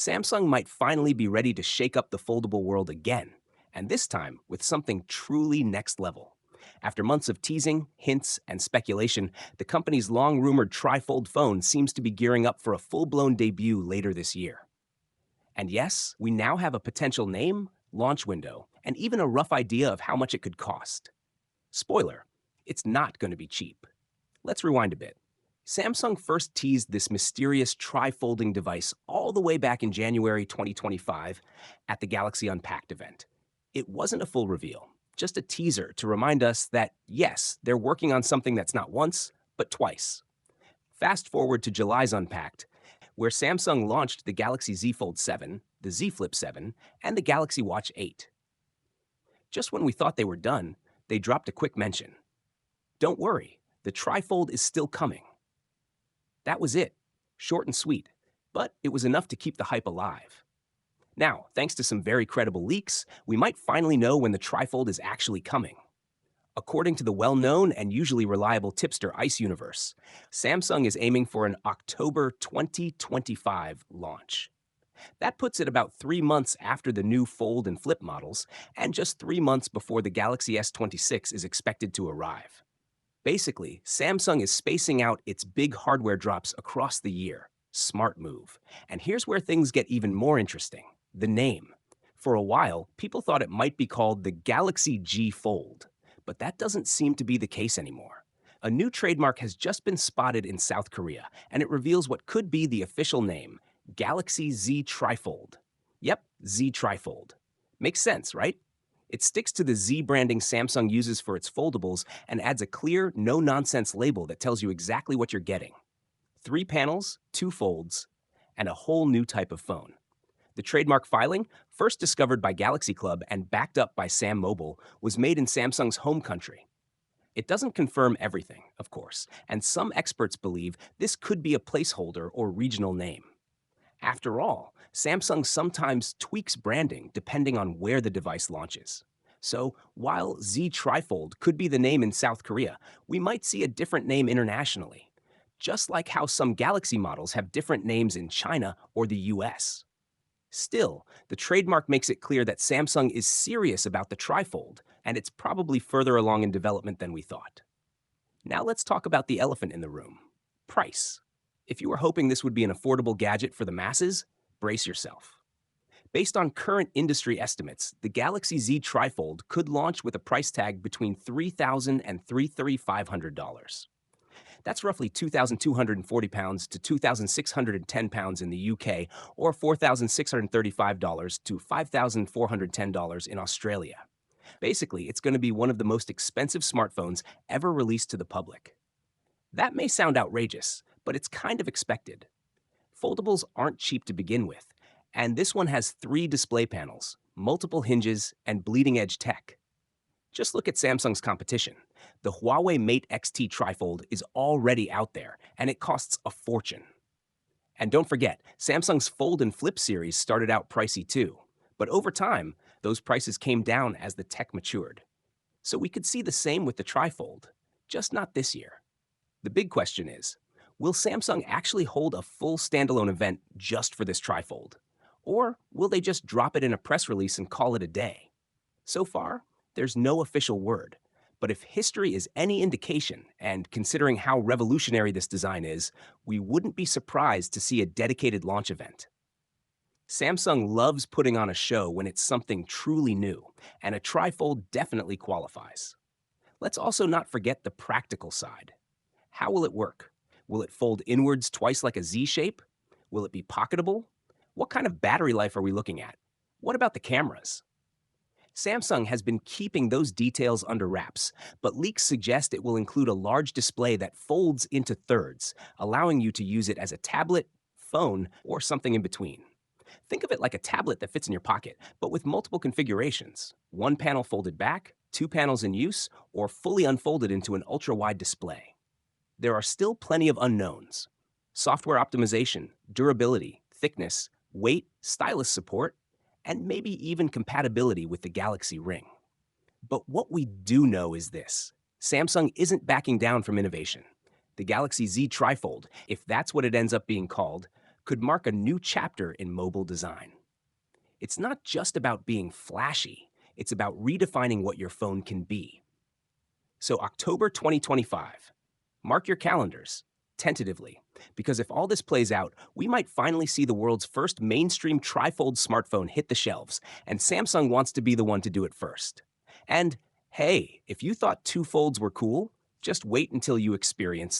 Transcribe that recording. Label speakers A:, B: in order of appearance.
A: Samsung might finally be ready to shake up the foldable world again, and this time with something truly next level. After months of teasing, hints, and speculation, the company's long rumored trifold phone seems to be gearing up for a full blown debut later this year. And yes, we now have a potential name, launch window, and even a rough idea of how much it could cost. Spoiler, it's not going to be cheap. Let's rewind a bit. Samsung first teased this mysterious tri-folding device all the way back in January 2025 at the Galaxy Unpacked event. It wasn't a full reveal, just a teaser to remind us that, yes, they're working on something that's not once, but twice. Fast forward to July's Unpacked, where Samsung launched the Galaxy Z Fold 7, the Z Flip 7, and the Galaxy Watch 8. Just when we thought they were done, they dropped a quick mention. Don't worry, the trifold is still coming. That was it. Short and sweet. But it was enough to keep the hype alive. Now, thanks to some very credible leaks, we might finally know when the trifold is actually coming. According to the well-known and usually reliable tipster Ice Universe, Samsung is aiming for an October 2025 launch. That puts it about 3 months after the new Fold and Flip models, and just 3 months before the Galaxy S26 is expected to arrive. Basically, Samsung is spacing out its big hardware drops across the year. Smart move. And here's where things get even more interesting. The name. For a while, people thought it might be called the Galaxy G Fold, but that doesn't seem to be the case anymore. A new trademark has just been spotted in South Korea, and it reveals what could be the official name, Galaxy Z Trifold. Yep, Z Trifold. Makes sense, right? It sticks to the Z branding Samsung uses for its foldables and adds a clear, no-nonsense label that tells you exactly what you're getting. 3 panels, 2 folds, and a whole new type of phone. The trademark filing, first discovered by Galaxy Club and backed up by Sam Mobile, was made in Samsung's home country. It doesn't confirm everything, of course, and some experts believe this could be a placeholder or regional name. After all, Samsung sometimes tweaks branding depending on where the device launches. So, while Z Trifold could be the name in South Korea, we might see a different name internationally, just like how some Galaxy models have different names in China or the US. Still, the trademark makes it clear that Samsung is serious about the trifold, and it's probably further along in development than we thought. Now let's talk about the elephant in the room: price. If you were hoping this would be an affordable gadget for the masses, brace yourself. Based on current industry estimates, the Galaxy Z Trifold could launch with a price tag between $3,000 and $3,500. That's roughly £2,240 to £2,610 in the UK, or $4,635 to $5,410 in Australia. Basically, it's going to be one of the most expensive smartphones ever released to the public. That may sound outrageous, but it's kind of expected. Foldables aren't cheap to begin with, and this one has 3 display panels, multiple hinges, and bleeding-edge tech. Just look at Samsung's competition. The Huawei Mate X-T Trifold is already out there, and it costs a fortune. And don't forget, Samsung's Fold and Flip series started out pricey too, but over time, those prices came down as the tech matured. So we could see the same with the Trifold, just not this year. The big question is, will Samsung actually hold a full standalone event just for this trifold? Or will they just drop it in a press release and call it a day? So far, there's no official word. But if history is any indication, and considering how revolutionary this design is, we wouldn't be surprised to see a dedicated launch event. Samsung loves putting on a show when it's something truly new, and a trifold definitely qualifies. Let's also not forget the practical side. How will it work? Will it fold inwards twice like a Z shape? Will it be pocketable? What kind of battery life are we looking at? What about the cameras? Samsung has been keeping those details under wraps, but leaks suggest it will include a large display that folds into thirds, allowing you to use it as a tablet, phone, or something in between. Think of it like a tablet that fits in your pocket, but with multiple configurations: 1 panel folded back, 2 panels in use, or fully unfolded into an ultra-wide display. There are still plenty of unknowns: software optimization, durability, thickness, weight, stylus support, and maybe even compatibility with the Galaxy Ring. But what we do know is this: Samsung isn't backing down from innovation. The Galaxy Z Trifold, if that's what it ends up being called, could mark a new chapter in mobile design. It's not just about being flashy, it's about redefining what your phone can be. So, October 2025, mark your calendars, tentatively, because if all this plays out, we might finally see the world's first mainstream trifold smartphone hit the shelves, and Samsung wants to be the one to do it first. And hey, if you thought two folds were cool, just wait until you experience